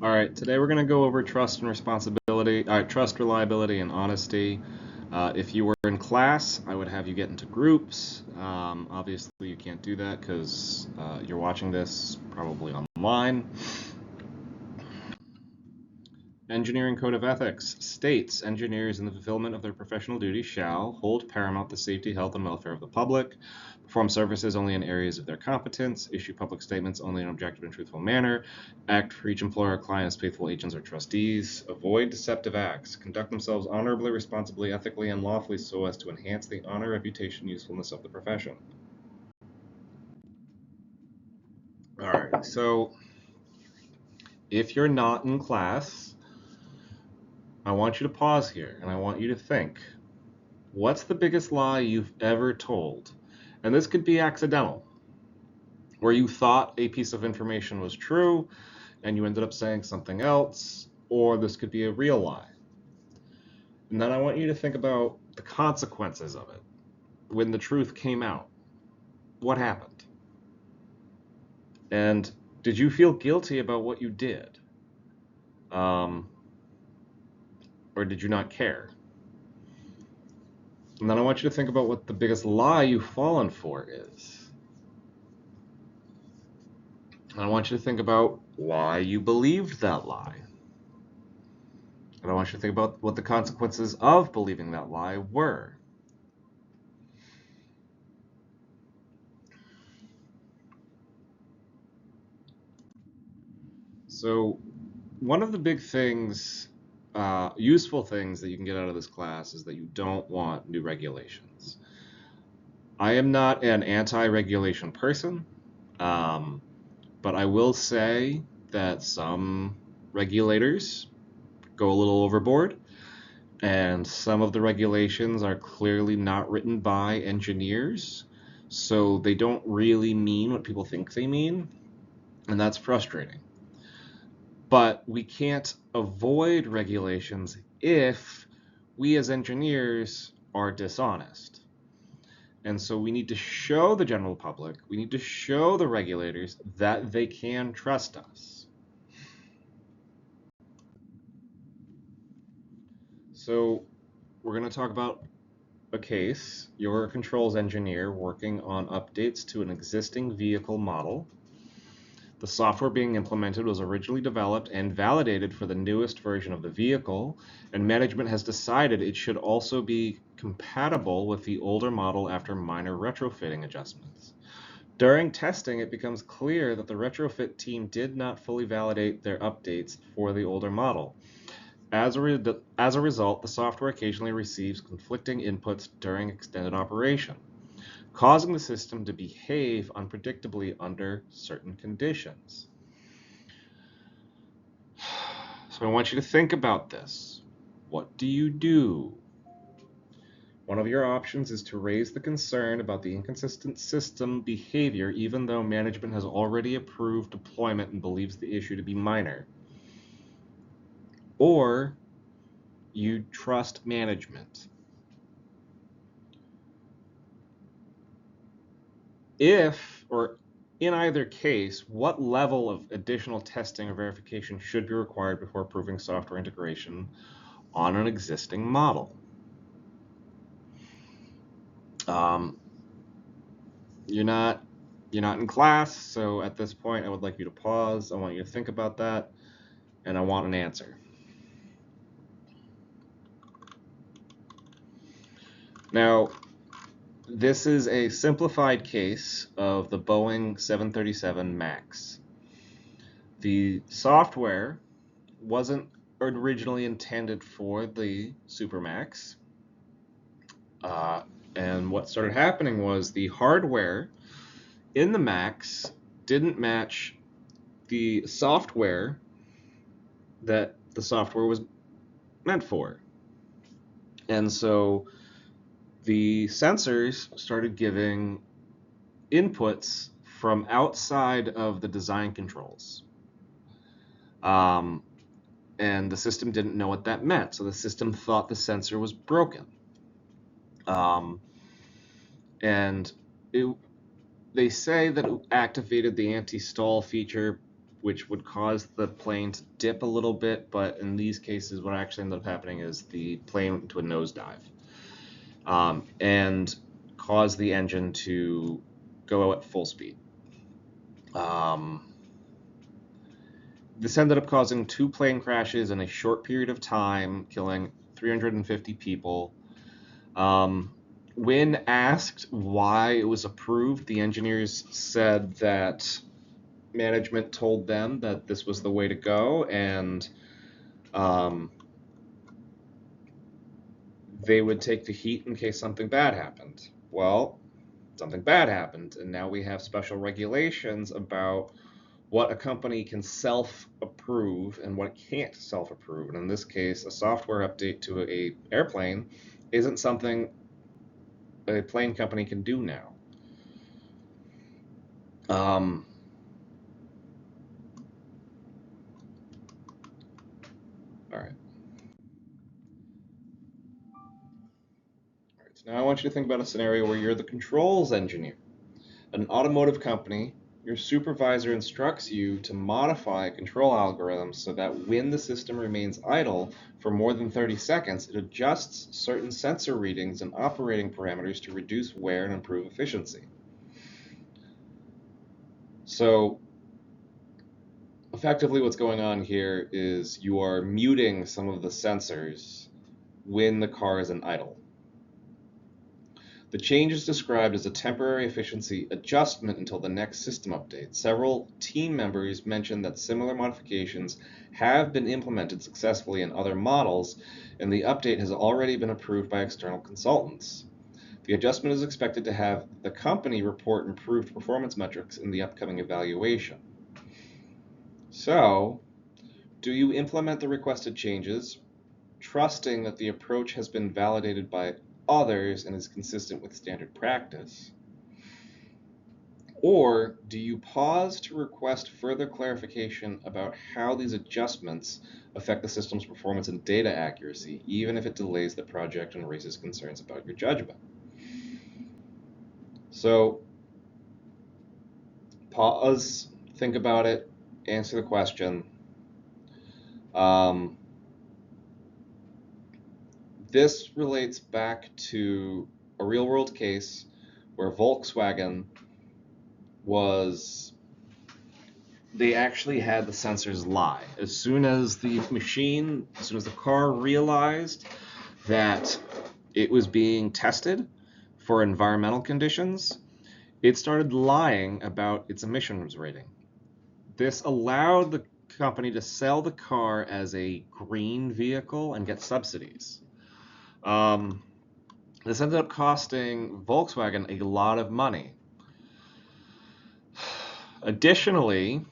All right, today we're going to go over trust and responsibility, trust, reliability, and honesty. If you were in class, I would have you get into groups. Obviously, you can't do that because you're watching this probably online. Engineering Code of Ethics states engineers in the fulfillment of their professional duties shall hold paramount the safety, health, and welfare of the public, perform services only in areas of their competence, issue public statements only in an objective and truthful manner, act for each employer or client as faithful agents or trustees, avoid deceptive acts, conduct themselves honorably, responsibly, ethically, and lawfully so as to enhance the honor, reputation, usefulness of the profession. All right, so if you're not in class, I want you to pause here and I want you to think. What's the biggest lie you've ever told? And this could be accidental, where you thought a piece of information was true and you ended up saying something else, or this could be a real lie. And then I want you to think about the consequences of it. When the truth came out, what happened? And did you feel guilty about what you did? Or did you not care? And then I want you to think about what the biggest lie you've fallen for is. And I want you to think about why you believed that lie. And I want you to think about what the consequences of believing that lie were. So, one of the big things, useful things that you can get out of this class is that you don't want new regulations. I am not an anti-regulation person, but I will say that some regulators go a little overboard, and some of the regulations are clearly not written by engineers, so they don't really mean what people think they mean, and that's frustrating. But we can't avoid regulations if we as engineers are dishonest. And so we need to show the general public, we need to show the regulators that they can trust us. So we're going to talk about a case. You're a controls engineer working on updates to an existing vehicle model. The software being implemented was originally developed and validated for the newest version of the vehicle, and management has decided it should also be compatible with the older model after minor retrofitting adjustments. During testing, it becomes clear that the retrofit team did not fully validate their updates for the older model. As a result, the software occasionally receives conflicting inputs during extended operation, causing the system to behave unpredictably under certain conditions. So I want you to think about this. What do you do? One of your options is to raise the concern about the inconsistent system behavior even though management has already approved deployment and believes the issue to be minor. Or you trust management. If, or in either case, what level of additional testing or verification should be required before approving software integration on an existing model? Um, you're not in class, so at this point I would like you to pause. I want you to think about that, and I want an answer. Now, this is a simplified case of the Boeing 737 MAX. The software wasn't originally intended for the Supermax. And what started happening was the hardware in the Max didn't match the software that the software was meant for. And so the sensors started giving inputs from outside of the design controls. And the system didn't know what that meant. So the system thought the sensor was broken. And they say that it activated the anti-stall feature which would cause the plane to dip a little bit, but in these cases, what actually ended up happening is the plane went into a nosedive, and caused the engine to go at full speed. This ended up causing 2 plane crashes in a short period of time, killing 350 people. When asked why it was approved, the engineers said that management told them that this was the way to go, and they would take the heat in case something bad happened. Well, something bad happened, and now we have special regulations about what a company can self-approve and what it can't self-approve. And in this case, a software update to an airplane isn't something a plane company can do now. All right. So now I want you to think about a scenario where you're the controls engineer. At an automotive company, your supervisor instructs you to modify control algorithms so that when the system remains idle for more than 30 seconds, it adjusts certain sensor readings and operating parameters to reduce wear and improve efficiency. So effectively what's going on here is you are muting some of the sensors when the car is in idle. The change is described as a temporary efficiency adjustment until the next system update. Several team members mentioned that similar modifications have been implemented successfully in other models, and the update has already been approved by external consultants. The adjustment is expected to have the company report improved performance metrics in the upcoming evaluation. So, do you implement the requested changes, trusting that the approach has been validated by others and is consistent with standard practice? Or do you pause to request further clarification about how these adjustments affect the system's performance and data accuracy, even if it delays the project and raises concerns about your judgment? So, pause, think about it, answer the question. This relates back to a real world case where Volkswagen they actually had the sensors lie. As soon as the car realized that it was being tested for environmental conditions, it started lying about its emissions rating. This allowed the company to sell the car as a green vehicle and get subsidies. This ended up costing Volkswagen a lot of money. Additionally,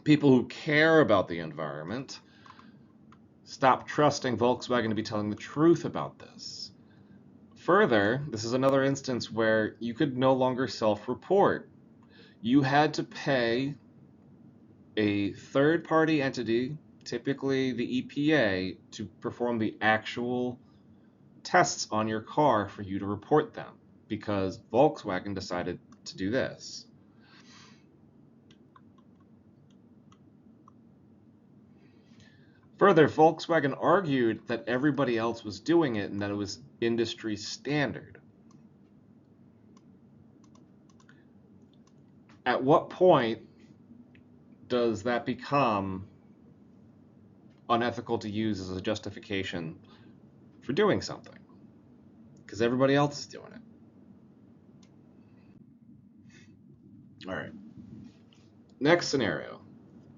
people who care about the environment stop trusting Volkswagen to be telling the truth about this. Further, this is another instance where you could no longer self-report. You had to pay a third-party entity, typically the EPA, to perform the actual tests on your car for you to report them, because Volkswagen decided to do this. Further, Volkswagen argued that everybody else was doing it and that it was industry standard. At what point does that become unethical to use as a justification for doing something? Because everybody else is doing it. All right. Next scenario.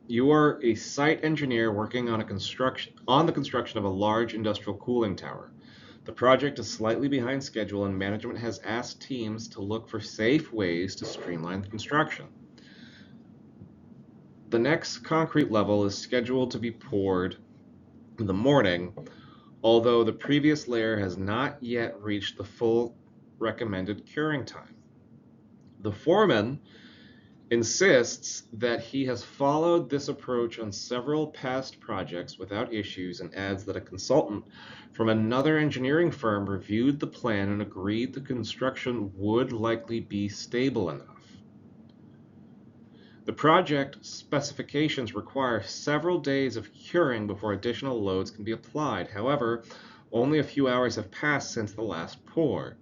You are a site engineer working on the construction of a large industrial cooling tower. The project is slightly behind schedule, and management has asked teams to look for safe ways to streamline the construction. The next concrete level is scheduled to be poured in the morning, although the previous layer has not yet reached the full recommended curing time. The foreman insists that he has followed this approach on several past projects without issues, and adds that a consultant from another engineering firm reviewed the plan and agreed the construction would likely be stable enough. The project specifications require several days of curing before additional loads can be applied. However, only a few hours have passed since the last pour.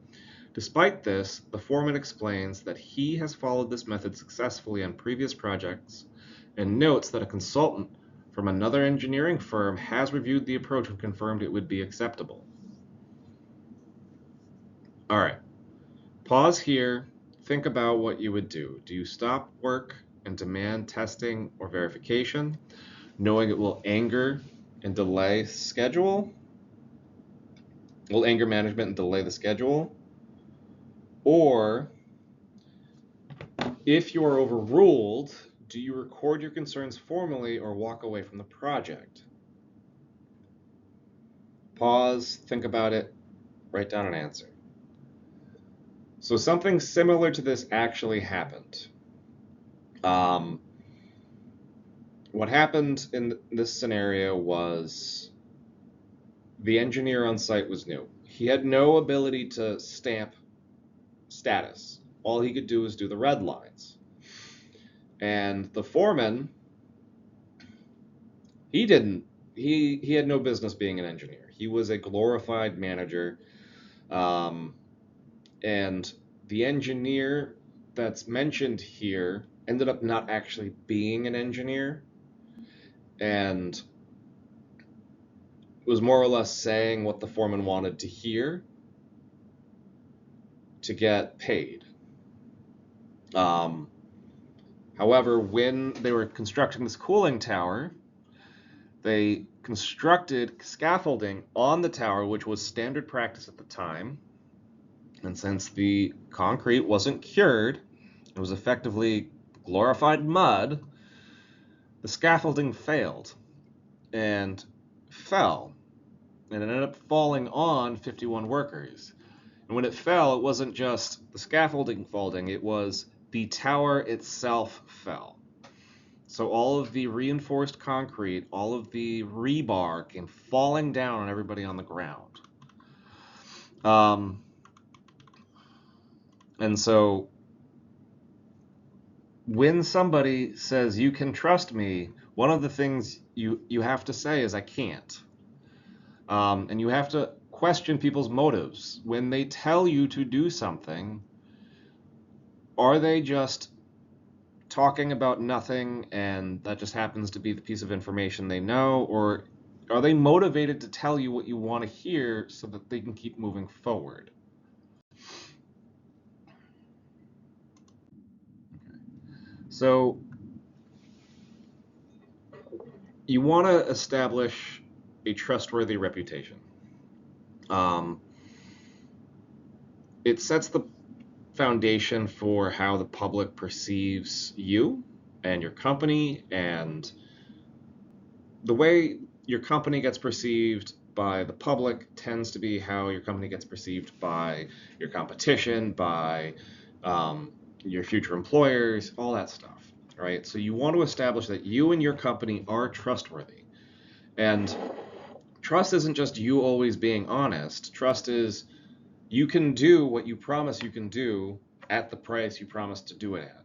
Despite this, the foreman explains that he has followed this method successfully on previous projects and notes that a consultant from another engineering firm has reviewed the approach and confirmed it would be acceptable. All right, pause here. Think about what you would do. Do you stop work and demand testing or verification, knowing it will anger and delay schedule? Will anger management and delay the schedule? Or if you are overruled, do you record your concerns formally or walk away from the project? Pause, think about it, write down an answer. So something similar to this actually happened. What happened in this scenario was the engineer on site was new. He had no ability to stamp status. All he could do was do the red lines. And the foreman, he had no business being an engineer. He was a glorified manager. And the engineer that's mentioned here ended up not actually being an engineer and was more or less saying what the foreman wanted to hear to get paid. However, when they were constructing this cooling tower, they constructed scaffolding on the tower, which was standard practice at the time. And since the concrete wasn't cured, it was effectively glorified mud, the scaffolding failed and fell. And it ended up falling on 51 workers. And when it fell, it wasn't just the scaffolding falling, it was the tower itself fell. So all of the reinforced concrete, all of the rebar came falling down on everybody on the ground. And so when somebody says, you can trust me, one of the things you have to say is, I can't. And you have to question people's motives. When they tell you to do something, are they just talking about nothing and that just happens to be the piece of information they know, or are they motivated to tell you what you want to hear so that they can keep moving forward? So you want to establish a trustworthy reputation. It sets the foundation for how the public perceives you and your company, and the way your company gets perceived by the public tends to be how your company gets perceived by your competition, by your future employers, all that stuff, right? So you want to establish that you and your company are trustworthy. And trust isn't just you always being honest. Trust is you can do what you promise you can do at the price you promise to do it at.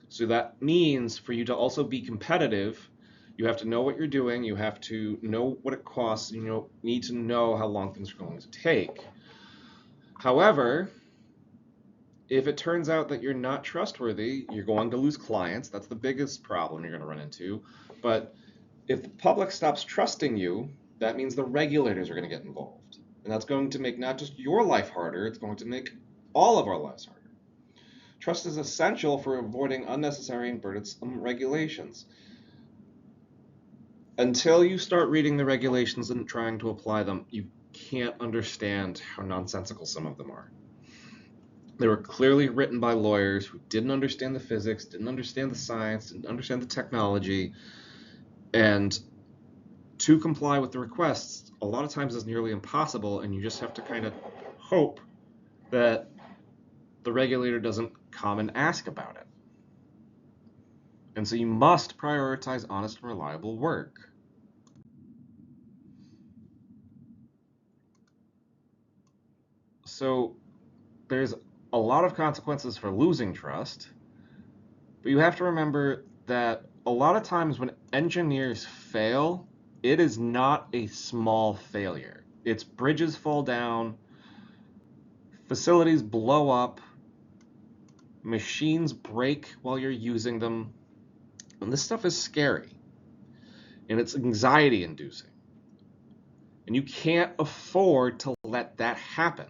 So that means for you to also be competitive, you have to know what you're doing, you have to know what it costs, and you need to know how long things are going to take. However, if it turns out that you're not trustworthy, you're going to lose clients. That's the biggest problem you're going to run into. But if the public stops trusting you, that means the regulators are going to get involved. And that's going to make not just your life harder, it's going to make all of our lives harder. Trust is essential for avoiding unnecessary and burdensome regulations. Until you start reading the regulations and trying to apply them, you can't understand how nonsensical some of them are. They were clearly written by lawyers who didn't understand the physics, didn't understand the science, didn't understand the technology, and to comply with the requests a lot of times is nearly impossible, and you just have to kind of hope that the regulator doesn't come and ask about it. And so you must prioritize honest and reliable work. So there's a lot of consequences for losing trust, but you have to remember that a lot of times when engineers fail, it is not a small failure. It's bridges fall down, facilities blow up, machines break while you're using them, and this stuff is scary, and it's anxiety inducing. And you can't afford to let that happen.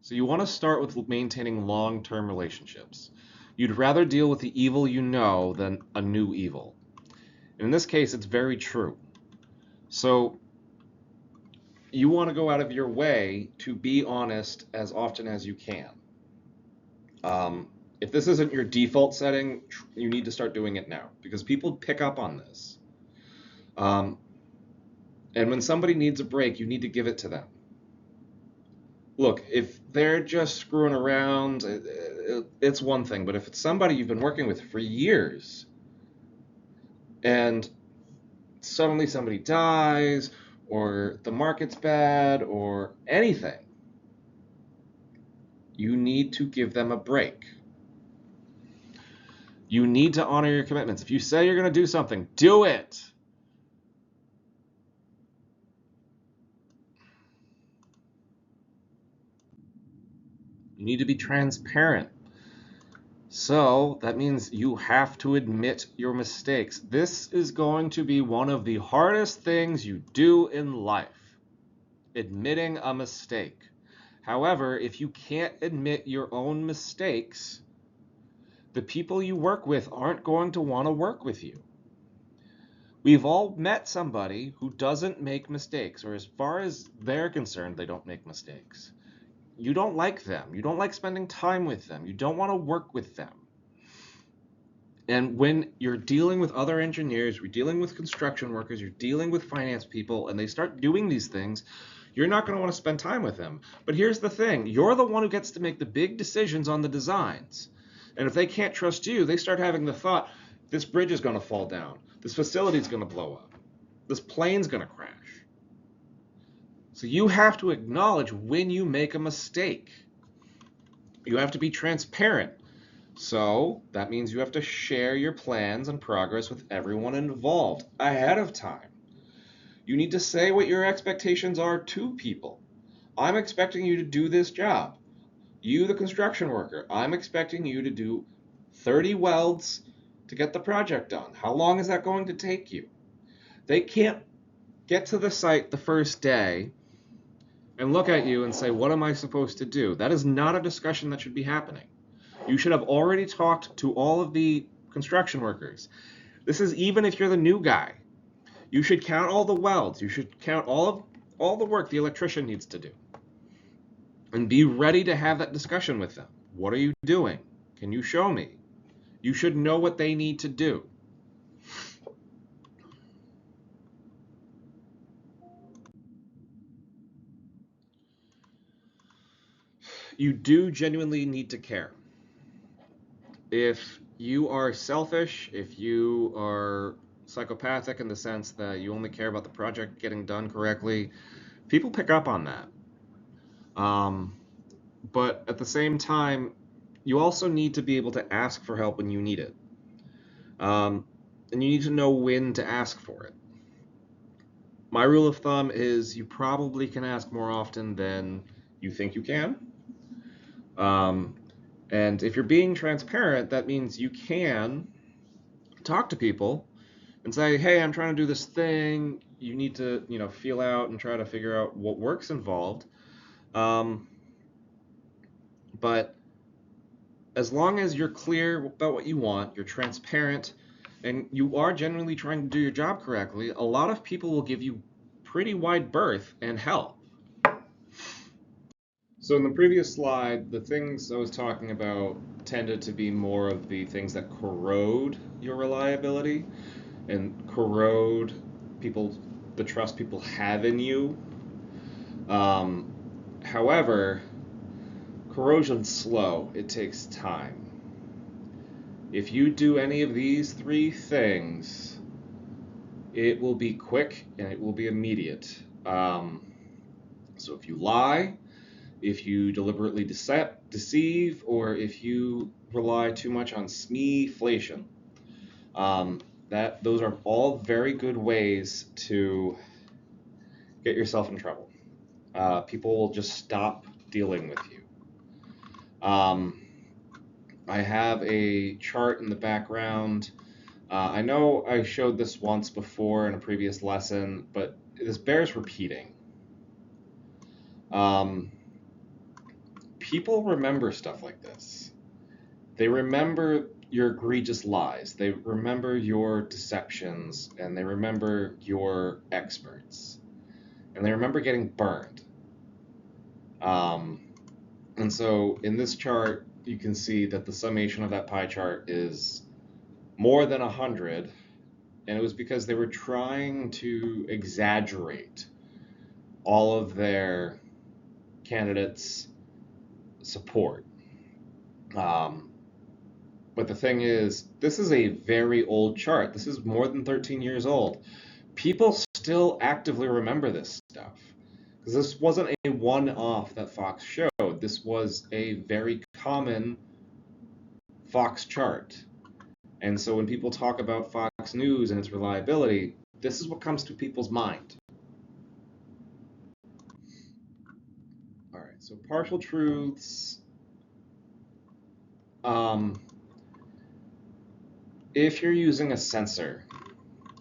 So you want to start with maintaining long-term relationships. You'd rather deal with the evil you know than a new evil. And in this case, it's very true. So you want to go out of your way to be honest as often as you can. If this isn't your default setting, you need to start doing it now because people pick up on this. And when somebody needs a break, you need to give it to them. Look, if they're just screwing around, it's one thing. But if it's somebody you've been working with for years and suddenly somebody dies or the market's bad or anything, you need to give them a break. You need to honor your commitments. If you say you're going to do something, do it. You need to be transparent. So that means you have to admit your mistakes. This is going to be one of the hardest things you do in life, admitting a mistake. However, if you can't admit your own mistakes, the people you work with aren't going to want to work with you. We've all met somebody who doesn't make mistakes, or as far as they're concerned, they don't make mistakes. You don't like them. You don't like spending time with them. You don't want to work with them. And when you're dealing with other engineers, you're dealing with construction workers, you're dealing with finance people, and they start doing these things, you're not going to want to spend time with them. But here's the thing. You're the one who gets to make the big decisions on the designs. And if they can't trust you, they start having the thought, this bridge is going to fall down. This facility is going to blow up. This plane's going to crash. So you have to acknowledge when you make a mistake. You have to be transparent. So that means you have to share your plans and progress with everyone involved ahead of time. You need to say what your expectations are to people. I'm expecting you to do this job. You, the construction worker, I'm expecting you to do 30 welds to get the project done. How long is that going to take you? They can't get to the site the first day and look at you and say, what am I supposed to do? That is not a discussion that should be happening. You should have already talked to all of the construction workers. This is even if you're the new guy. You should count all the welds. You should count all the work the electrician needs to do. And be ready to have that discussion with them. What are you doing? Can you show me? You should know what they need to do. You do genuinely need to care. If you are selfish, if you are psychopathic in the sense that you only care about the project getting done correctly, people pick up on that. But at the same time, you also need to be able to ask for help when you need it. And you need to know when to ask for it. My rule of thumb is you probably can ask more often than you think you can. And if you're being transparent, that means you can talk to people and say, hey, I'm trying to do this thing. You need to, feel out and try to figure out what work's involved. But as long as you're clear about what you want, you're transparent, and you are genuinely trying to do your job correctly, a lot of people will give you pretty wide berth and help. So in the previous slide, the things I was talking about tended to be more of the things that corrode your reliability and corrode the trust people have in you. However, corrosion's slow. It takes time. If you do any of these three things, it will be quick and it will be immediate. So if you lie, if you deliberately deceive, or if you rely too much on SME-flation, um, those are all very good ways to get yourself in trouble. People will just stop dealing with you. I have a chart in the background. I know I showed this once before in a previous lesson, but this bears repeating. People remember stuff like this. They remember your egregious lies. They remember your deceptions, and they remember your experts. And they remember getting burned. And so in this chart, you can see that the summation of that pie chart is more than 100, and it was because they were trying to exaggerate all of their candidates' support. But the thing is, this is a very old chart. This is more than 13 years old. People still actively remember this stuff. Because this wasn't a one-off that Fox showed. This was a very common Fox chart. And so when people talk about Fox News and its reliability, this is what comes to people's mind. All right, so partial truths. If you're using a sensor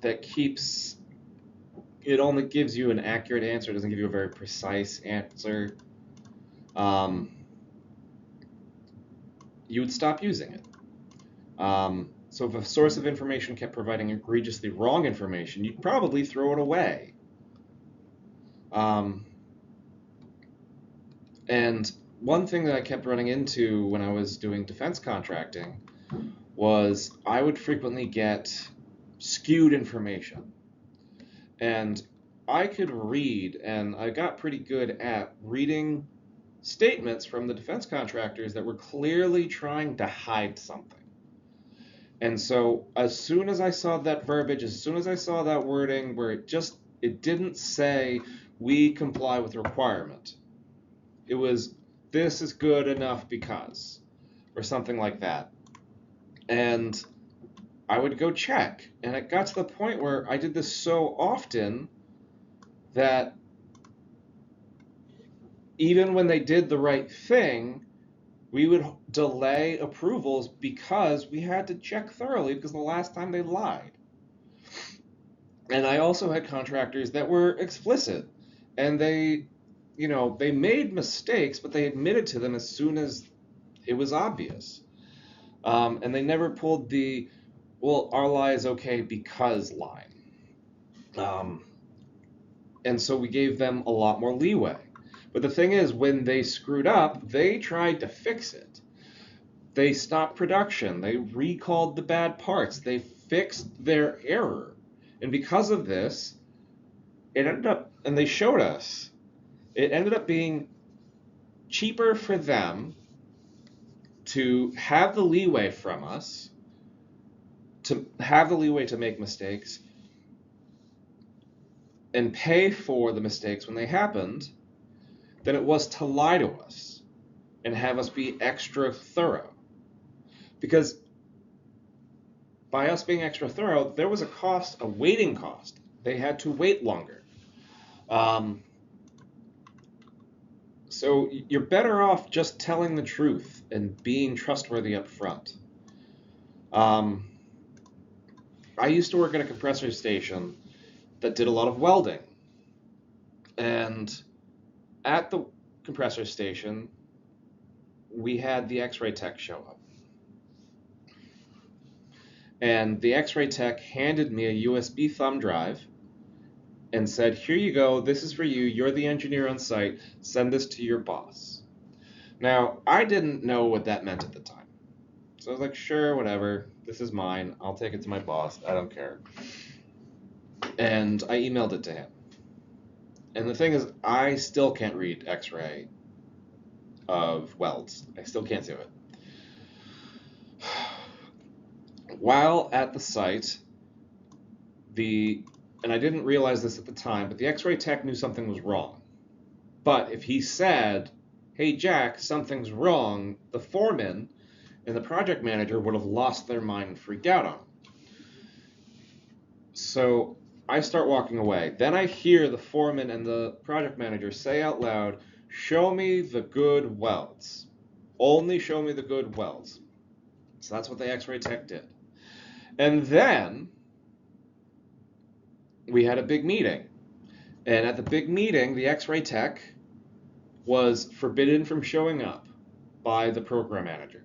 that it only gives you an accurate answer, it doesn't give you a very precise answer, you would stop using it. So if a source of information kept providing egregiously wrong information, you'd probably throw it away. And one thing that I kept running into when I was doing defense contracting was I would frequently get skewed information. And I could read, and I got pretty good at reading statements from the defense contractors that were clearly trying to hide something. And so as soon as I saw that verbiage, as soon as I saw that wording where it didn't say we comply with the requirement, it was this is good enough because, or something like that. And I would go check, and it got to the point where I did this so often that even when they did the right thing, we would delay approvals because we had to check thoroughly because the last time they lied. And I also had contractors that were explicit, and they made mistakes, but they admitted to them as soon as it was obvious. And they never pulled the, well, our lie is okay because line. And so we gave them a lot more leeway. But the thing is, when they screwed up, they tried to fix it. They stopped production. They recalled the bad parts. They fixed their error. And because of this, it ended up, and they showed us, it ended up being cheaper for them to have the leeway from us, to have the leeway to make mistakes, and pay for the mistakes when they happened, than it was to lie to us and have us be extra thorough. Because by us being extra thorough, there was a waiting cost. They had to wait longer. So you're better off just telling the truth and being trustworthy up front. I used to work at a compressor station that did a lot of welding. And at the compressor station, we had the X-ray tech show up. And the X-ray tech handed me a USB thumb drive and said, here you go, this is for you, you're the engineer on site, send this to your boss. Now, I didn't know what that meant at the time. So I was like, sure, whatever, this is mine, I'll take it to my boss, I don't care. And I emailed it to him. And the thing is, I still can't read X-ray of welds. I still can't do it. While at the site, and I didn't realize this at the time, but the X-ray tech knew something was wrong. But if he said, hey, Jack, something's wrong, the foreman and the project manager would have lost their mind and freaked out on him. So I start walking away. Then I hear the foreman and the project manager say out loud, show me the good welds. Only show me the good welds. So that's what the X-ray tech did. And then we had a big meeting. And at the big meeting, the X-ray tech was forbidden from showing up by the program manager.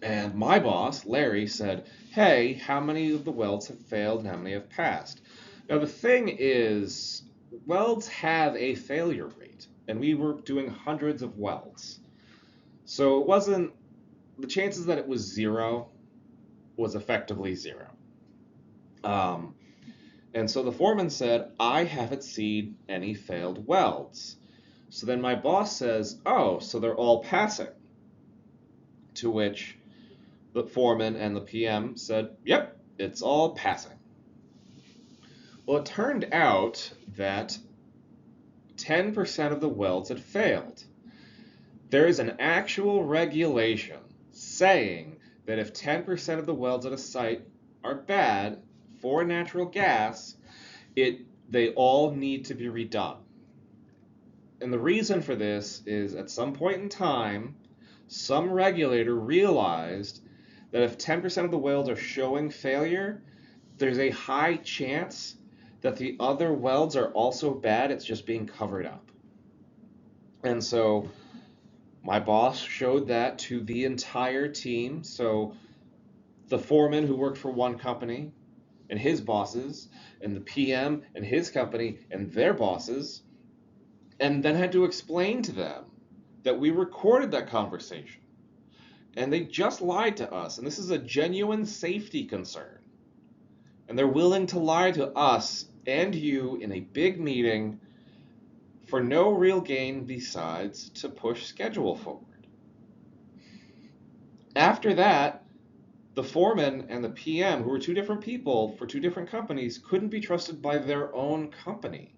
And my boss, Larry, said, hey, how many of the welds have failed and how many have passed? Now, the thing is, welds have a failure rate, and we were doing hundreds of welds. So it wasn't, the chances that it was zero was effectively zero. And so the foreman said, I haven't seen any failed welds. So then my boss says, oh, so they're all passing. To which the foreman and the PM said, yep, it's all passing. Well, it turned out that 10% of the welds had failed. There is an actual regulation saying that if 10% of the welds at a site are bad for natural gas, they all need to be redone. And the reason for this is at some point in time, some regulator realized that if 10% of the welds are showing failure, there's a high chance that the other welds are also bad, it's just being covered up. And so my boss showed that to the entire team. So the foreman who worked for one company and his bosses, and the PM and his company and their bosses, and then had to explain to them that we recorded that conversation. And they just lied to us, and this is a genuine safety concern. And they're willing to lie to us and you in a big meeting for no real gain besides to push schedule forward. After that, the foreman and the PM, who were two different people for two different companies, couldn't be trusted by their own company.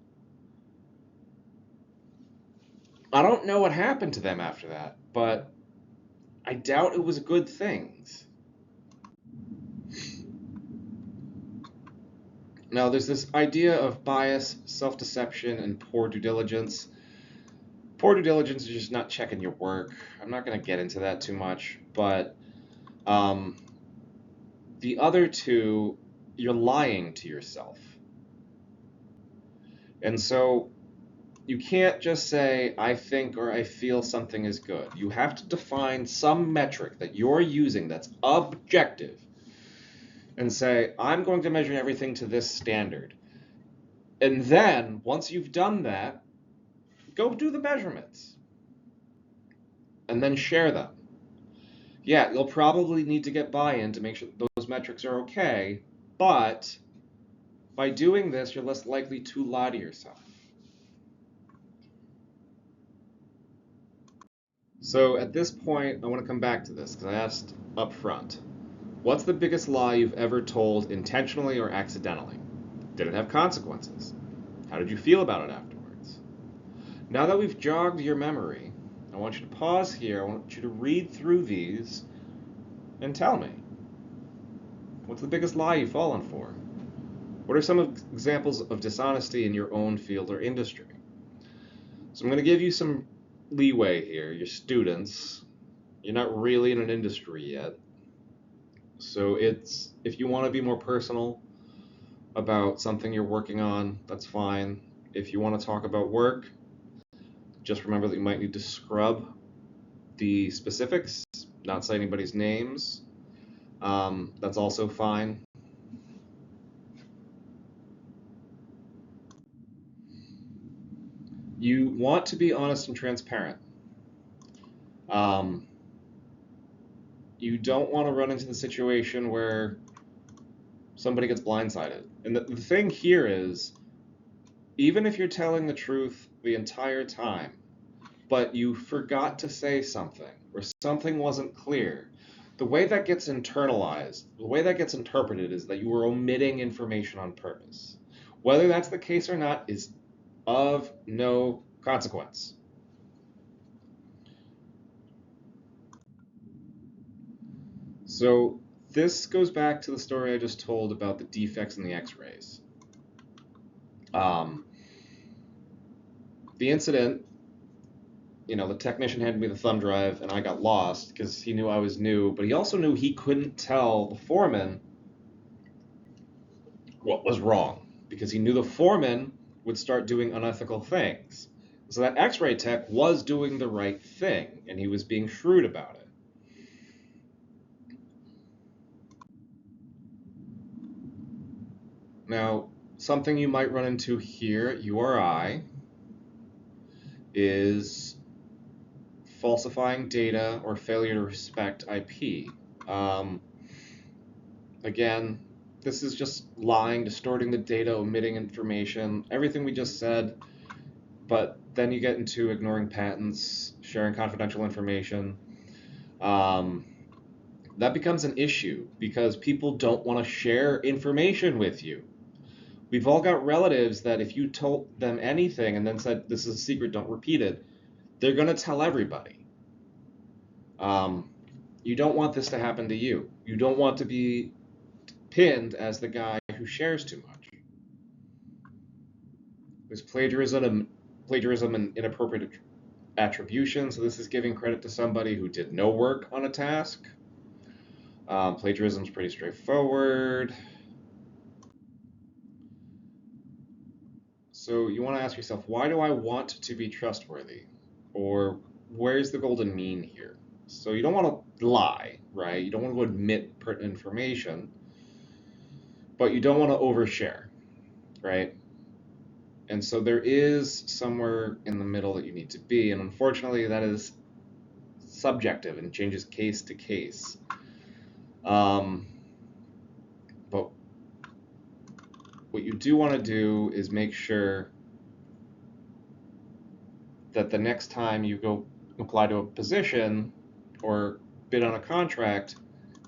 I don't know what happened to them after that, but I doubt it was good things. Now, there's this idea of bias, self-deception, and poor due diligence. Poor due diligence is just not checking your work. I'm not going to get into that too much, but the other two, you're lying to yourself. And so you can't just say, I think or I feel something is good. You have to define some metric that you're using that's objective and say, I'm going to measure everything to this standard. And then, once you've done that, go do the measurements. And then share them. Yeah, you'll probably need to get buy-in to make sure those metrics are okay, but by doing this, you're less likely to lie to yourself. So at this point, I want to come back to this because I asked up front, what's the biggest lie you've ever told intentionally or accidentally? Did it have consequences? How did you feel about it afterwards? Now that we've jogged your memory, I want you to pause here. I want you to read through these and tell me. What's the biggest lie you've fallen for? What are some examples of dishonesty in your own field or industry? So I'm going to give you some leeway here. You're students. You're not really in an industry yet. So if you want to be more personal about something you're working on, that's fine. If you want to talk about work, just remember that you might need to scrub the specifics, not say anybody's names. That's also fine. You want to be honest and transparent. You don't want to run into the situation where somebody gets blindsided. And the thing here is, even if you're telling the truth the entire time, but you forgot to say something, or something wasn't clear, the way that gets internalized, the way that gets interpreted is that you were omitting information on purpose. Whether that's the case or not is of no consequence. So this goes back to the story I just told about the defects in the X-rays. Um, the incident, the technician handed me the thumb drive and I got lost because he knew I was new, but he also knew he couldn't tell the foreman what was wrong because he knew the foreman would start doing unethical things. So that X-ray tech was doing the right thing and he was being shrewd about it. Now, something you might run into here, you or I, is falsifying data or failure to respect IP. Again, this is just lying, distorting the data, omitting information, everything we just said, but then you get into ignoring patents, sharing confidential information. That becomes an issue because people don't want to share information with you. We've all got relatives that if you told them anything and then said, this is a secret, don't repeat it, they're going to tell everybody. You don't want this to happen to you. You don't want to be pinned as the guy who shares too much. There's plagiarism and inappropriate attribution. So this is giving credit to somebody who did no work on a task. Plagiarism is pretty straightforward. So you want to ask yourself, why do I want to be trustworthy? Or where's the golden mean here? So you don't want to lie, right? You don't want to admit pertinent information, but you don't want to overshare, right? And so there is somewhere in the middle that you need to be, and unfortunately that is subjective and changes case to case. But what you do want to do is make sure that the next time you go apply to a position or bid on a contract,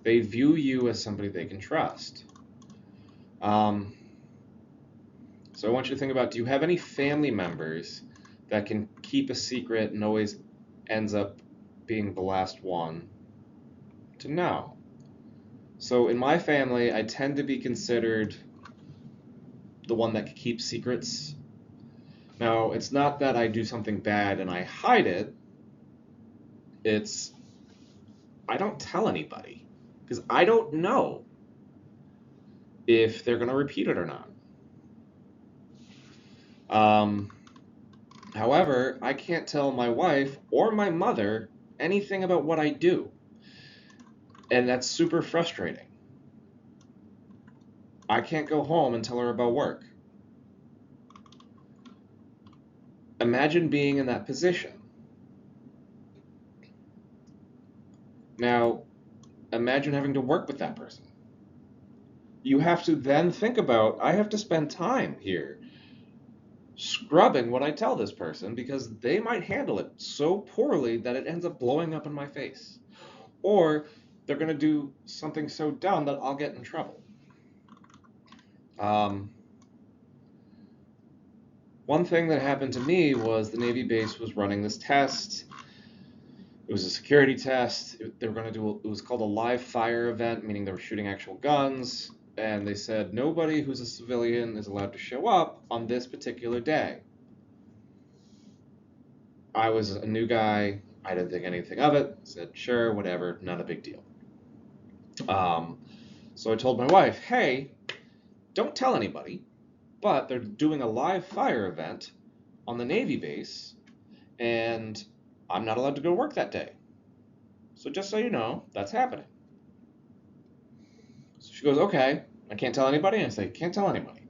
they view you as somebody they can trust. So I want you to think about, do you have any family members that can keep a secret and always ends up being the last one to know? So in my family, I tend to be considered the one that keeps secrets. Now, it's not that I do something bad and I hide it. It's I don't tell anybody because I don't know if they're going to repeat it or not. However, I can't tell my wife or my mother anything about what I do. And that's super frustrating. I can't go home and tell her about work. Imagine being in that position. Now, imagine having to work with that person. You have to then think about, I have to spend time here scrubbing what I tell this person because they might handle it so poorly that it ends up blowing up in my face. Or they're going to do something so dumb that I'll get in trouble. One thing that happened to me was the Navy base was running this test. It was a security test. They were going to do, it was called a live fire event, meaning they were shooting actual guns. And they said nobody who's a civilian is allowed to show up on this particular day. I was a new guy. I didn't think anything of it. Said, sure, whatever, not a big deal. So I told my wife, hey, don't tell anybody, but they're doing a live fire event on the Navy base, and I'm not allowed to go to work that day. So just so you know, that's happening. So she goes, okay, I can't tell anybody? And I say, can't tell anybody.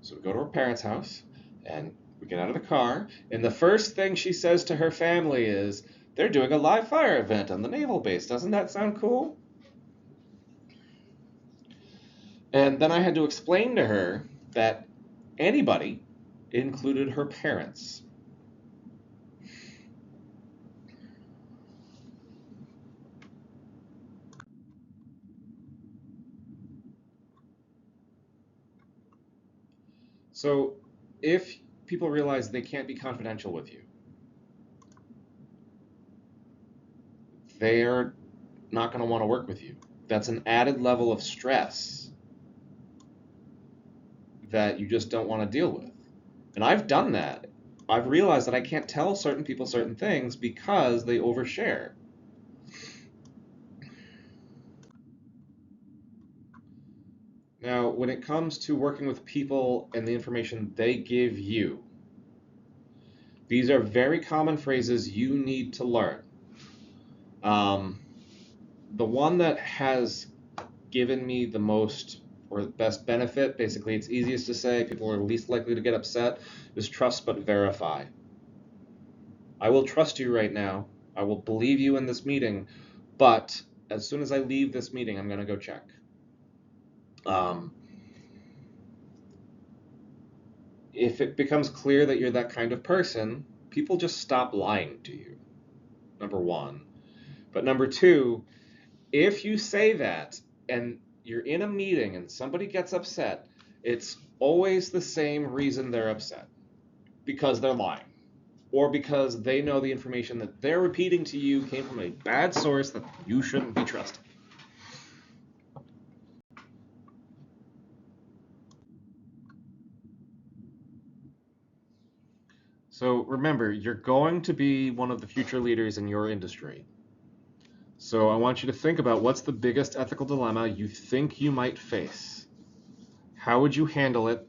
So we go to her parents' house, and we get out of the car, and the first thing she says to her family is, they're doing a live fire event on the naval base. Doesn't that sound cool? And then I had to explain to her that anybody included her parents. So if people realize they can't be confidential with you. They're not going to want to work with you. That's an added level of stress that you just don't want to deal with. And I've done that. I've realized that I can't tell certain people certain things because they overshare. Now, when it comes to working with people and the information they give you, these are very common phrases you need to learn. Um, the one that has given me the most or the best benefit, basically it's easiest to say, people are least likely to get upset, is trust but verify. I will trust you right now. I will believe you in this meeting, but as soon as I leave this meeting, I'm going to go check. If it becomes clear that you're that kind of person, people just stop lying to you, number one. But number two, if you say that and you're in a meeting and somebody gets upset, it's always the same reason they're upset. Because they're lying. Or because they know the information that they're repeating to you came from a bad source that you shouldn't be trusting. So remember, you're going to be one of the future leaders in your industry. So I want you to think about what's the biggest ethical dilemma you think you might face. How would you handle it?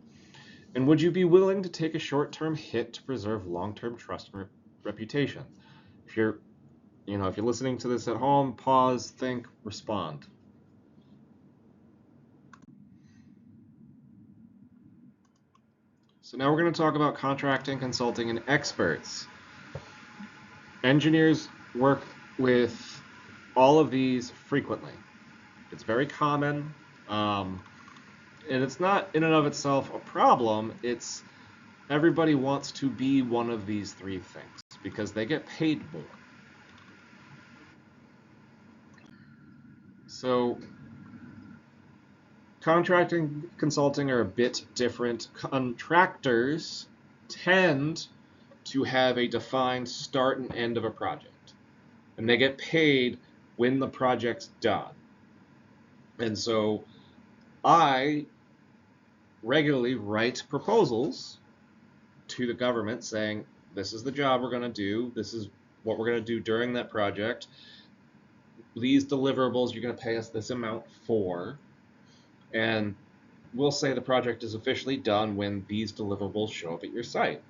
And would you be willing to take a short-term hit to preserve long-term trust and reputation? If you're listening to this at home, pause, think, respond. So now we're going to talk about contracting, consulting, and experts. Engineers work with all of these frequently. It's very common, and it's not in and of itself a problem. It's everybody wants to be one of these three things because they get paid more. So contracting, consulting are a bit different. Contractors tend to have a defined start and end of a project, and they get paid when the project's done. And so I regularly write proposals to the government saying, this is the job we're going to do, this is what we're going to do during that project, these deliverables you're going to pay us this amount for, and we'll say the project is officially done when these deliverables show up at your site.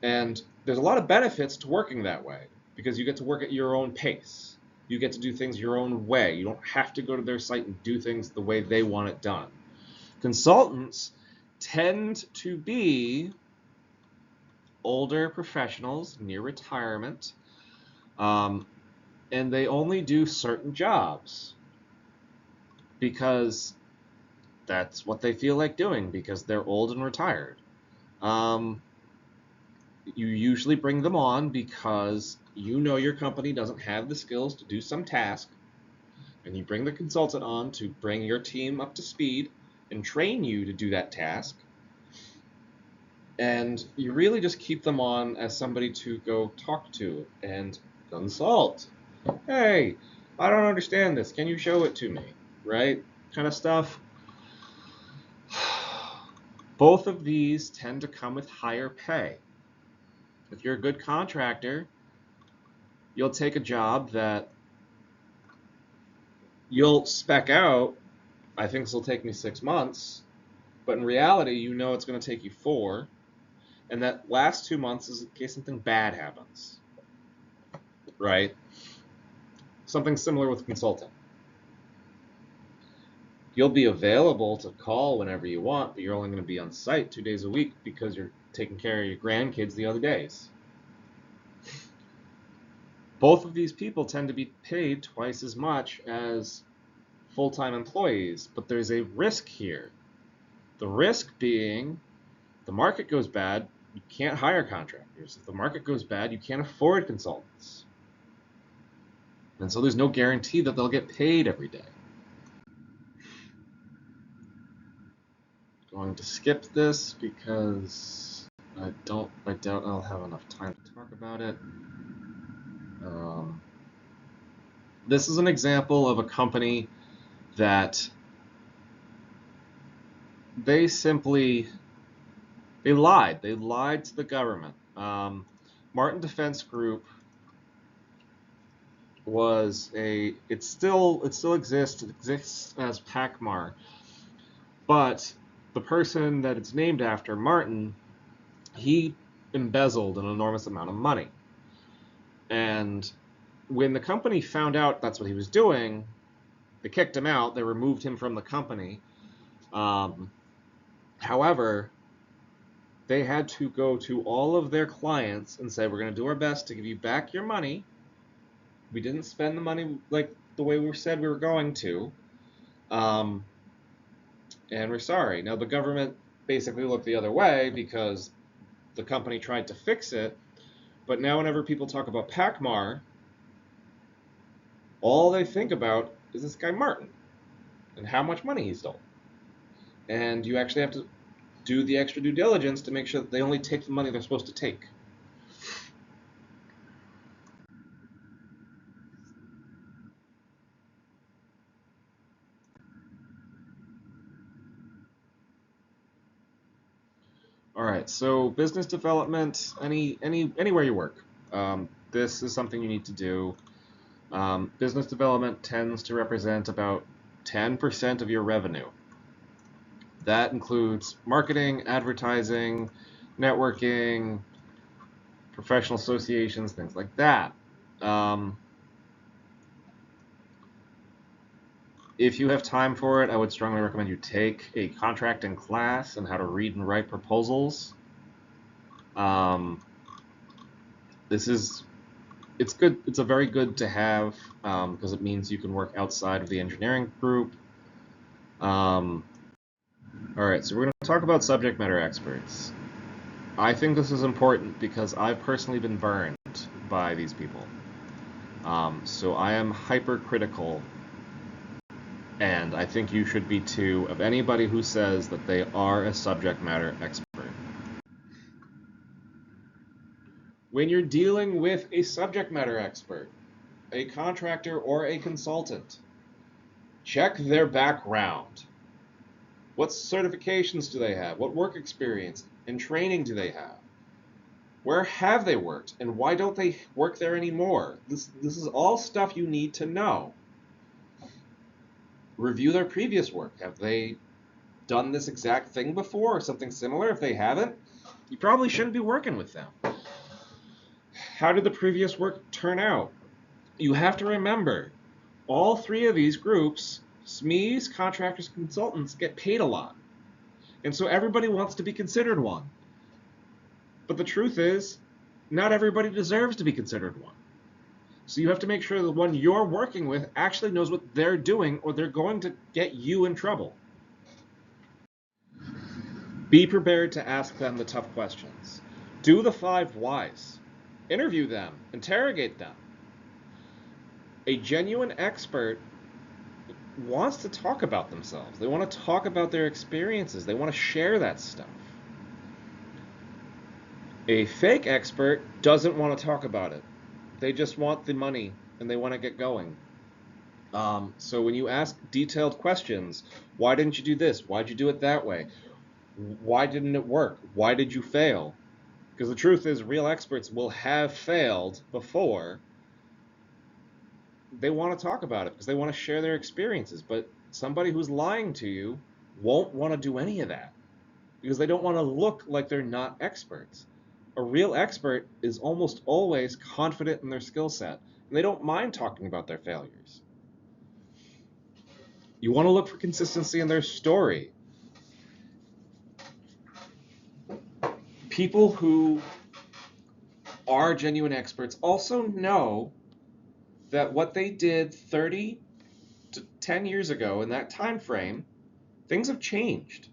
And there's a lot of benefits to working that way because you get to work at your own pace. You get to do things your own way. You don't have to go to their site and do things the way they want it done. Consultants tend to be older professionals near retirement, and they only do certain jobs because that's what they feel like doing because they're old and retired. You usually bring them on because you know your company doesn't have the skills to do some task, and you bring the consultant on to bring your team up to speed and train you to do that task. And you really just keep them on as somebody to go talk to and consult. Hey, I don't understand this. Can you show it to me? Right? Kind of stuff. Both of these tend to come with higher pay. If you're a good contractor, you'll take a job that you'll spec out. I think this will take me 6 months, but in reality, you know it's going to take you 4, and that last 2 months is in case something bad happens, right? Something similar with consulting. You'll be available to call whenever you want, but you're only going to be on site 2 days a week because you're taking care of your grandkids the other days. Both of these people tend to be paid twice as much as full-time employees, but there's a risk here. The risk being the market goes bad, you can't hire contractors. If the market goes bad, you can't afford consultants. And so there's no guarantee that they'll get paid every day. going to skip this because I doubt I'll have enough time to talk about it. This is an example of a company that they lied. They lied to the government. Martin Defense Group it still exists. It exists as PACMAR, but the person that it's named after, Martin, he embezzled an enormous amount of money. And when the company found out that's what he was doing, they kicked him out. They removed him from the company. However, they had to go to all of their clients and say, we're going to do our best to give you back your money. We didn't spend the money like the way we said we were going to. And we're sorry. Now, the government basically looked the other way because the company tried to fix it. But now whenever people talk about PACMAR, all they think about is this guy Martin and how much money he stole. And you actually have to do the extra due diligence to make sure that they only take the money they're supposed to take. All right, so business development, anywhere you work, this is something you need to do. Business development tends to represent about 10% of your revenue. That includes marketing, advertising, networking, professional associations, things like that. If you have time for it, I would strongly recommend you take a contracting class on how to read and write proposals. It's good. It's a very good to have because it means you can work outside of the engineering group. All right, so we're going to talk about subject matter experts. I think this is important because I've personally been burned by these people. So I am hypercritical, and I think you should be too, of anybody who says that they are a subject matter expert. When you're dealing with a subject matter expert, a contractor or a consultant, check their background. What certifications do they have? What work experience and training do they have? Where have they worked, and why don't they work there anymore? This is all stuff you need to know. Review their previous work. Have they done this exact thing before or something similar? If they haven't, you probably shouldn't be working with them. How did the previous work turn out? You have to remember, all three of these groups, SMEs, contractors, consultants, get paid a lot. And so everybody wants to be considered one. But the truth is, not everybody deserves to be considered one. So you have to make sure the one you're working with actually knows what they're doing, or they're going to get you in trouble. Be prepared to ask them the tough questions. Do the 5 whys. Interview them. Interrogate them. A genuine expert wants to talk about themselves. They want to talk about their experiences. They want to share that stuff. A fake expert doesn't want to talk about it. They just want the money and they want to get going. So when you ask detailed questions, why didn't you do this? Why'd you do it that way? Why didn't it work? Why did you fail? Because the truth is, real experts will have failed before. They want to talk about it because they want to share their experiences. But somebody who's lying to you won't want to do any of that because they don't want to look like they're not experts. A real expert is almost always confident in their skill set, and they don't mind talking about their failures. You want to look for consistency in their story. People who are genuine experts also know that what they did 30 to 10 years ago in that time frame, things have changed.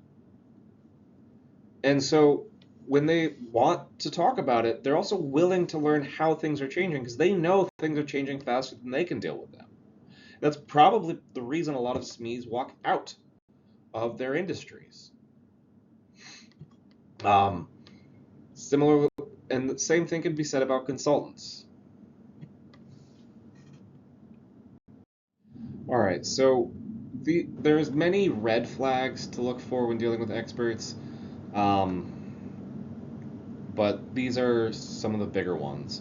And so when they want to talk about it, they're also willing to learn how things are changing because they know things are changing faster than they can deal with them. That's probably the reason a lot of SMEs walk out of their industries. Um, Similar, and the same thing can be said about consultants. All right, so there's many red flags to look for when dealing with experts, um, but these are some of the bigger ones.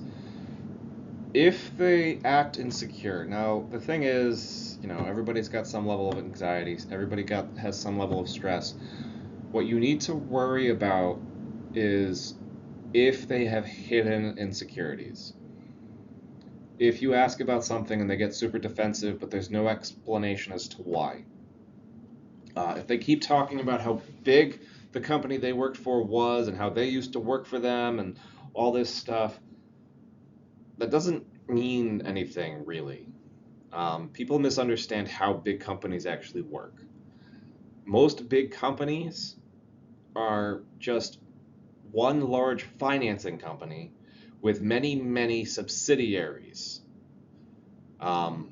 If they act insecure, now the thing is, everybody's got some level of anxiety. Has some level of stress. What you need to worry about is if they have hidden insecurities. If you ask about something and they get super defensive, but there's no explanation as to why. If they keep talking about how big the company they worked for was and how they used to work for them and all this stuff, that doesn't mean anything really. People misunderstand how big companies actually work. Most big companies are just one large financing company with many, many subsidiaries. Um,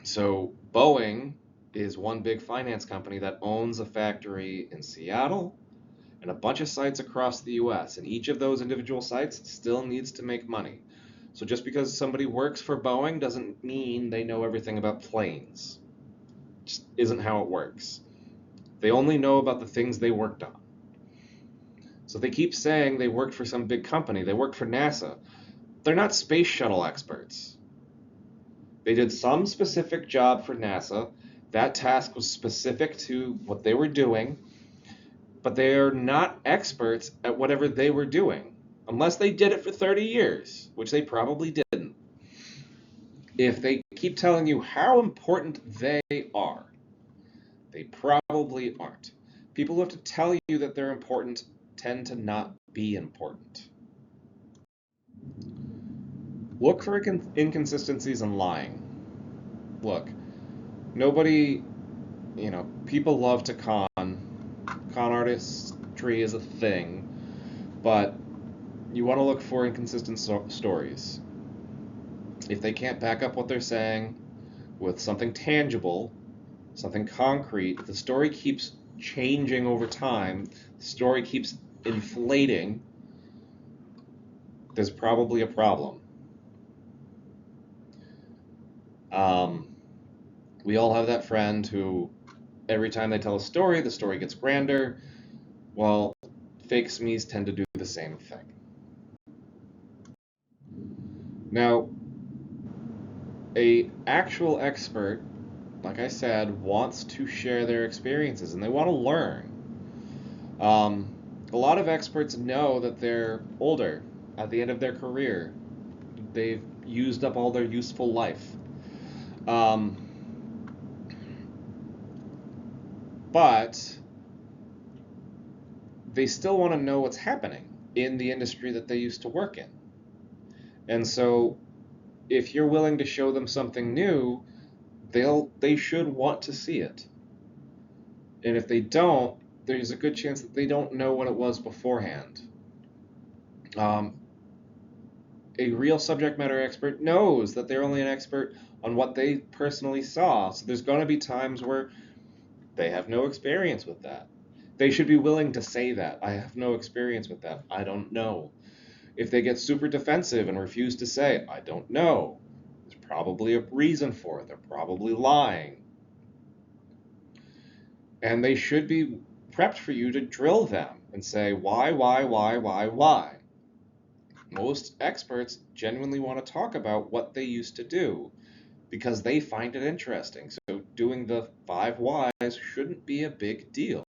so Boeing is one big finance company that owns a factory in Seattle and a bunch of sites across the US, and each of those individual sites still needs to make money. So just because somebody works for Boeing doesn't mean they know everything about planes. It just isn't how it works. They only know about the things they worked on. So they keep saying they worked for some big company. They worked for NASA. They're not space shuttle experts. They did some specific job for NASA. That task was specific to what they were doing, but they are not experts at whatever they were doing, unless they did it for 30 years, which they probably didn't. If they keep telling you how important they are, they probably aren't. People who have to tell you that they're important tend to not be important. Look for inconsistencies in lying. Look, nobody, people love to con. Con artistry is a thing, but you want to look for inconsistent stories. If they can't back up what they're saying with something tangible, something concrete, if the story keeps changing over time, the story keeps inflating, there's probably a problem. Um, we all have that friend who, every time they tell a story, the story gets grander. Well, fake SMEs tend to do the same thing. Now, a actual expert, like I said, wants to share their experiences and they want to learn. Um, a lot of experts know that they're older at the end of their career. They've used up all their useful life. Um, but they still want to know what's happening in the industry that they used to work in. And so if you're willing to show them something new, they should want to see it. And if they don't, there's a good chance that they don't know what it was beforehand. Um, a real subject matter expert knows that they're only an expert on what they personally saw. So there's going to be times where they have no experience with that. They should be willing to say that. I have no experience with that. I don't know. If they get super defensive and refuse to say, I don't know, there's probably a reason for it. They're probably lying. And they should be prepped for you to drill them and say, why? Most experts genuinely want to talk about what they used to do because they find it interesting. So doing the 5 whys shouldn't be a big deal.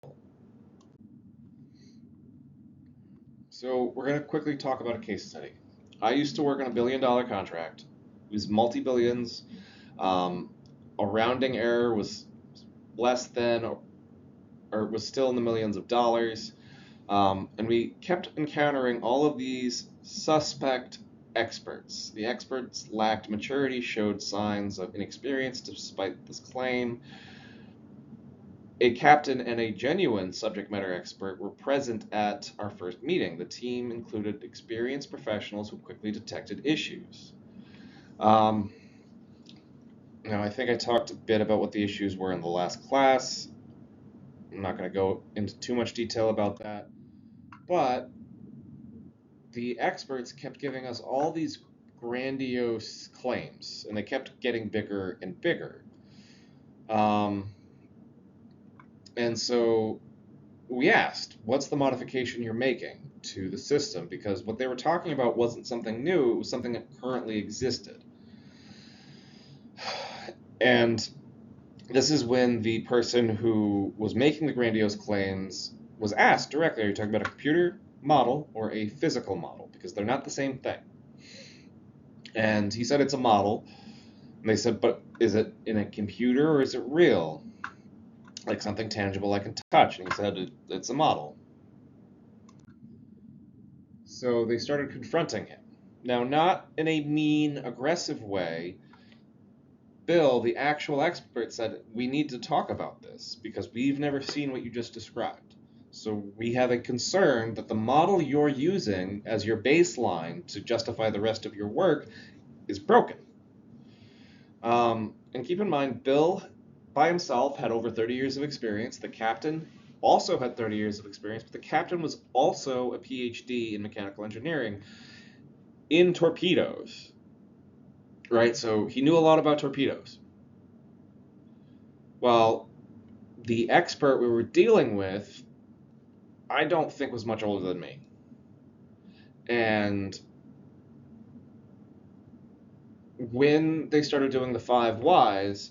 So we're going to quickly talk about a case study. I used to work on a $1 billion contract. It was multi-billions. Um, a rounding error was less than, or was still in the millions of dollars. And we kept encountering all of these suspect experts. The experts lacked maturity, showed signs of inexperience despite this claim. A captain and a genuine subject matter expert were present at our first meeting. The team included experienced professionals who quickly detected issues. Um, Now, I think I talked a bit about what the issues were in the last class. I'm not going to go into too much detail about that. But the experts kept giving us all these grandiose claims, and they kept getting bigger and bigger. Um, and so we asked, what's the modification you're making to the system? Because what they were talking about wasn't something new, it was something that currently existed. And this is when the person who was making the grandiose claims was asked directly, are you talking about a computer model or a physical model? Because they're not the same thing. And he said it's a model. And they said, but is it in a computer or is it real? Like something tangible I can touch. And he said, it's a model. So they started confronting him. Now, not in a mean, aggressive way. Bill, the actual expert, said, we need to talk about this because we've never seen what you just described. So we have a concern that the model you're using as your baseline to justify the rest of your work is broken. And keep in mind, Bill by himself had over 30 years of experience. The captain also had 30 years of experience, but the captain was also a PhD in mechanical engineering in torpedoes, right? So he knew a lot about torpedoes. Well, the expert we were dealing with, I don't think was much older than me. And when they started doing the 5 whys,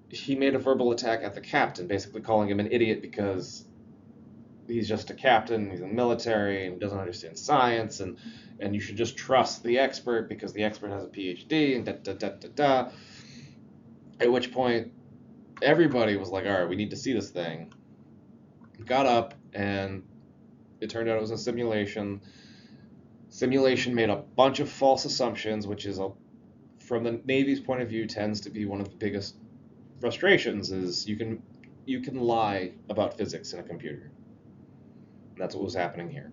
he made a verbal attack at the captain, basically calling him an idiot because he's just a captain, he's in the military, and doesn't understand science, and you should just trust the expert because the expert has a PhD, and da-da-da-da-da. At which point, everybody was like, all right, we need to see this thing. Got up, and it turned out it was a simulation. Simulation made a bunch of false assumptions, which is, from the Navy's point of view, tends to be one of the biggest frustrations, is you can lie about physics in a computer. And that's what was happening here.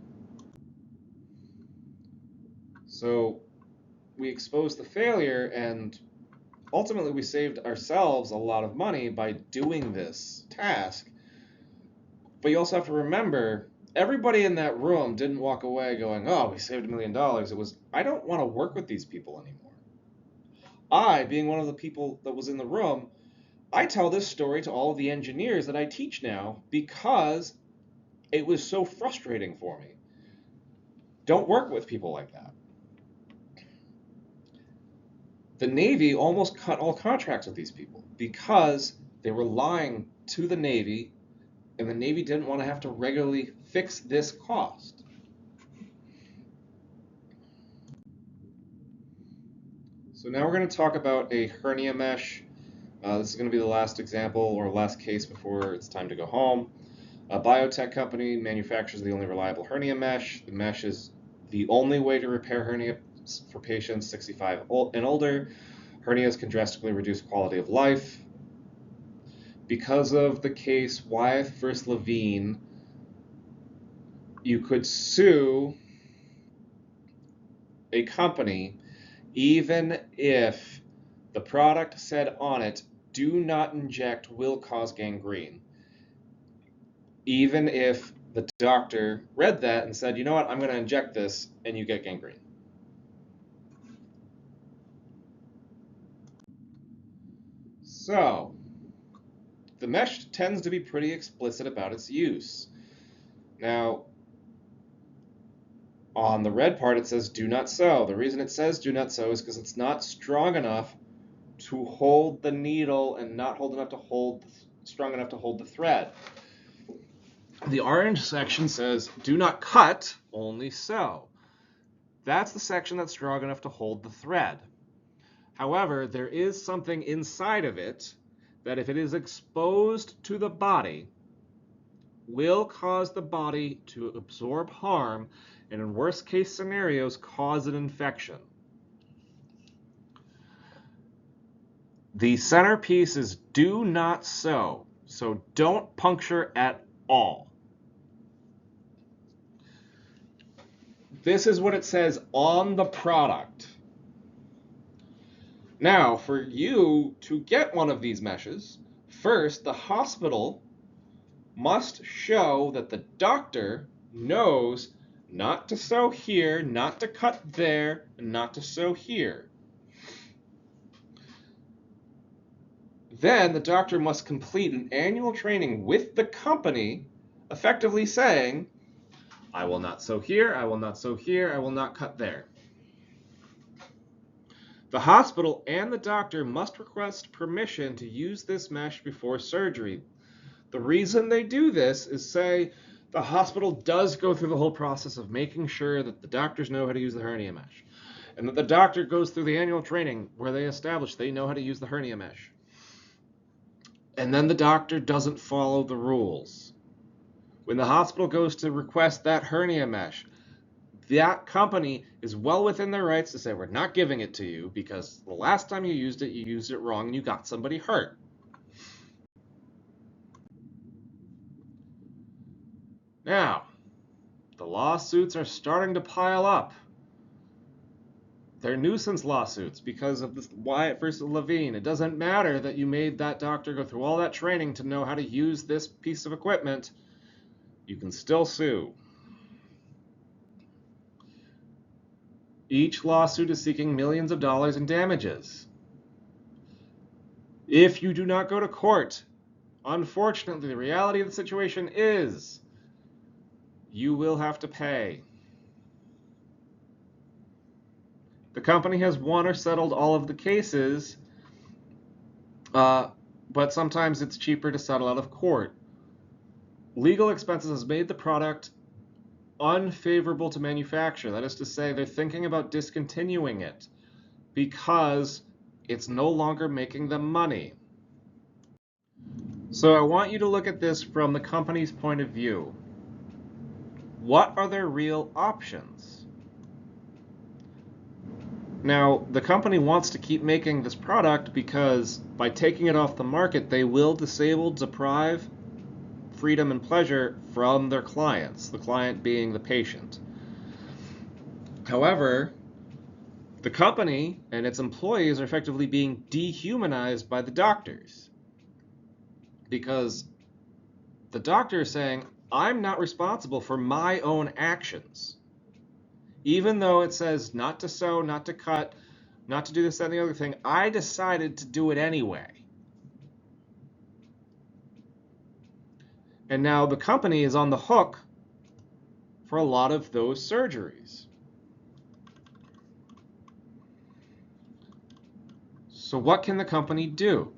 So we exposed the failure, and ultimately we saved ourselves a lot of money by doing this task. But you also have to remember, everybody in that room didn't walk away going, oh, we saved $1 million. It was, I don't want to work with these people anymore. I, being one of the people that was in the room, I tell this story to all of the engineers that I teach now because it was so frustrating for me. Don't work with people like that. The Navy almost cut all contracts with these people because they were lying to the Navy, and the Navy didn't want to have to regularly fix this cost. So now we're going to talk about a hernia mesh. This is going to be the last example or last case before it's time to go home. A biotech company manufactures the only reliable hernia mesh. The mesh is the only way to repair hernias for patients 65 and older. Hernias can drastically reduce quality of life. Because of the case Wyeth versus Levine, you could sue a company even if the product said on it, do not inject, will cause gangrene. Even if the doctor read that and said, you know what, I'm going to inject this, and you get gangrene. So, the mesh tends to be pretty explicit about its use. Now, on the red part it says do not sew. The reason it says do not sew is because it's not strong enough to hold the needle and not strong enough to hold the thread. The orange section says do not cut, only sew. That's the section that's strong enough to hold the thread. However, there is something inside of it that, if it is exposed to the body, will cause the body to absorb harm, and in worst case scenarios cause an infection. The centerpiece is do not sew, so don't puncture at all. This is what it says on the product. Now, for you to get one of these meshes, first the hospital must show that the doctor knows not to sew here, not to cut there, and not to sew here. Then the doctor must complete an annual training with the company, effectively saying, I will not sew here, I will not sew here, I will not cut there. The hospital and the doctor must request permission to use this mesh before surgery. The reason they do this is, say, the hospital does go through the whole process of making sure that the doctors know how to use the hernia mesh, and that the doctor goes through the annual training where they establish they know how to use the hernia mesh. And then the doctor doesn't follow the rules. When the hospital goes to request that hernia mesh, that company is well within their rights to say, we're not giving it to you because the last time you used it wrong and you got somebody hurt. Now, the lawsuits are starting to pile up. They're nuisance lawsuits because of this Wyatt versus Levine. It doesn't matter that you made that doctor go through all that training to know how to use this piece of equipment. You can still sue. Each lawsuit is seeking millions of dollars in damages. If you do not go to court, unfortunately, the reality of the situation is you will have to pay. The company has won or settled all of the cases, but sometimes it's cheaper to settle out of court. Legal expenses has made the product unfavorable to manufacture. That is to say, they're thinking about discontinuing it because it's no longer making them money. So I want you to look at this from the company's point of view. What are their real options? Now, the company wants to keep making this product because by taking it off the market, they will deprive freedom and pleasure from their clients, the client being the patient. However, the company and its employees are effectively being dehumanized by the doctors because the doctor is saying, I'm not responsible for my own actions. Even though it says not to sew, not to cut, not to do this, that, and the other thing, I decided to do it anyway. And now the company is on the hook for a lot of those surgeries. So what can the company do?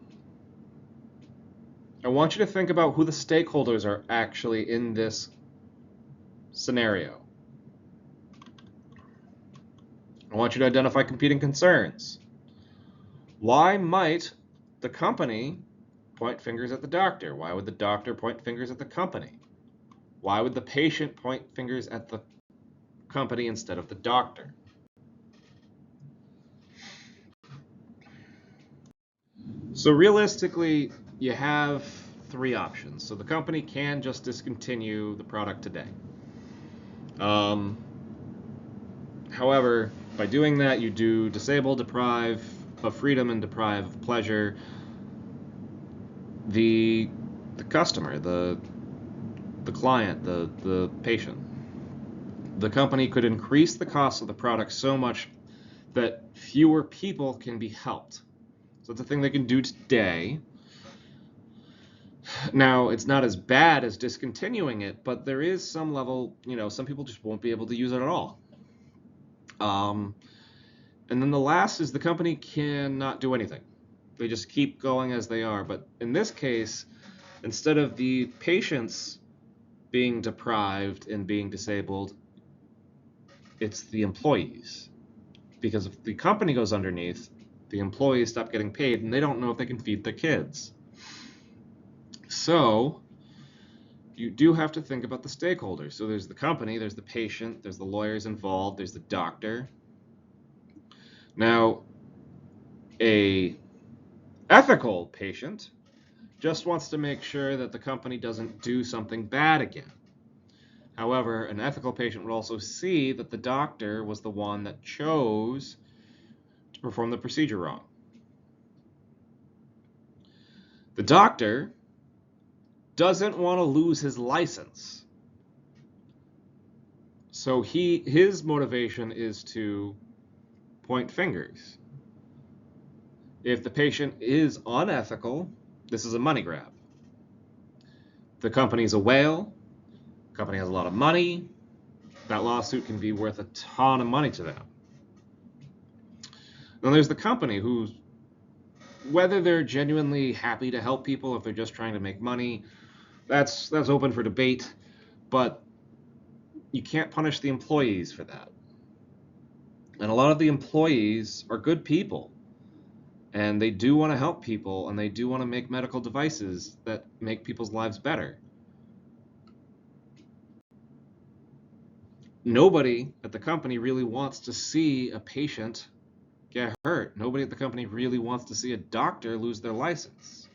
I want you to think about who the stakeholders are actually in this scenario. I want you to identify competing concerns. Why might the company point fingers at the doctor? Why would the doctor point fingers at the company? Why would the patient point fingers at the company instead of the doctor? So realistically, you have three options. So the company can just discontinue the product today. However, by doing that, you do disable, deprive of freedom, and deprive of pleasure the customer, the client, the patient. The company could increase the cost of the product so much that fewer people can be helped. So it's a thing they can do today. Now, it's not as bad as discontinuing it, but there is some level, some people just won't be able to use it at all. And then the last is the company cannot do anything. They just keep going as they are. But in this case, instead of the patients being deprived and being disabled, it's the employees. Because if the company goes underneath, the employees stop getting paid and they don't know if they can feed their kids. So you do have to think about the stakeholders. So there's the company, there's the patient, there's the lawyers involved, there's the doctor. Now, a ethical patient just wants to make sure that the company doesn't do something bad again. However, an ethical patient would also see that the doctor was the one that chose to perform the procedure wrong. The doctor doesn't want to lose his license. So his motivation is to point fingers. If the patient is unethical, this is a money grab. The company's a whale, the company has a lot of money, that lawsuit can be worth a ton of money to them. Then there's the company who's, whether they're genuinely happy to help people, if they're just trying to make money, that's open for debate, but you can't punish the employees for that. And a lot of the employees are good people, and they do want to help people, and they do want to make medical devices that make people's lives better. Nobody at the company really wants to see a patient get hurt. Nobody at the company really wants to see a doctor lose their license.